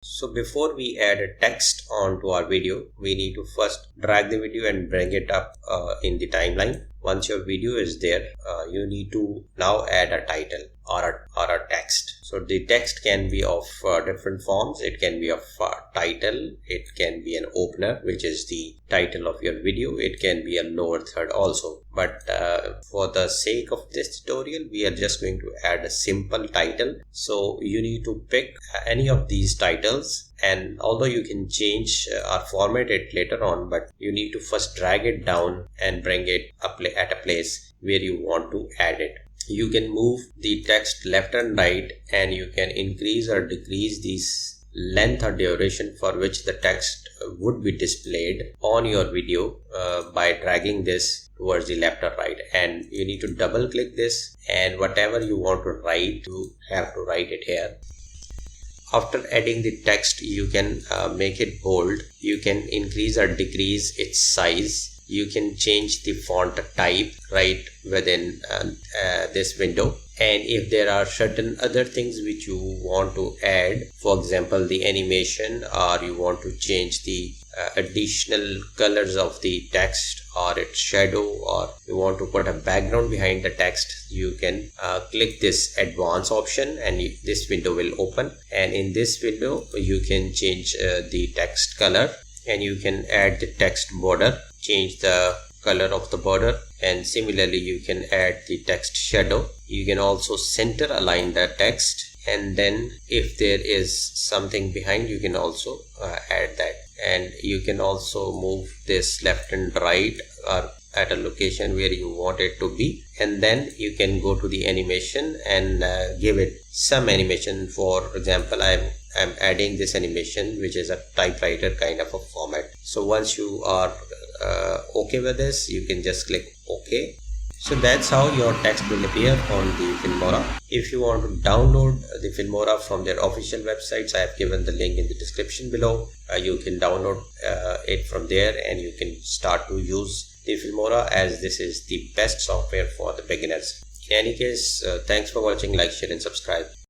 So before we add a text onto our video, we need to first drag the video and bring it up in the timeline. Once your video is there, you need to now add a title or a text. So the text can be of different forms. It can be of title, it can be an opener, which is the title of your video. It can be a lower third also. But for the sake of this tutorial, we are just going to add a simple title. So you need to pick any of these titles, and although you can change or format it later on, but you need to first drag it down and bring it up at a place where you want to add it. You can move the text left and right, and you can increase or decrease this length or duration for which the text would be displayed on your video by dragging this towards the left or right. And you need to double click this, and whatever you want to write, you have to write it here. After adding the text, you can make it bold. You can increase or decrease its size. You can change the font type right within this window. And if there are certain other things which you want to add, for example the animation, or you want to change the additional colors of the text or its shadow, or you want to put a background behind the text, you can click this advanced option, and this window will open. And in this window you can change the text color, and you can add the text border, change the color of the border, and similarly you can add the text shadow. You can also center align the text, and then if there is something behind, you can also add that. And you can also move this left and right or at a location where you want it to be, and then you can go to the animation and give it some animation. For example, I'm adding this animation, which is a typewriter kind of a format. So once you are okay with this, you can just click OK. So that's how your text will appear on the Filmora. If you want to download the Filmora from their official websites, I have given the link in the description below. You can download it from there, and you can start to use the Filmora, as this is the best software for the beginners. In any case, thanks for watching. Like, share and subscribe.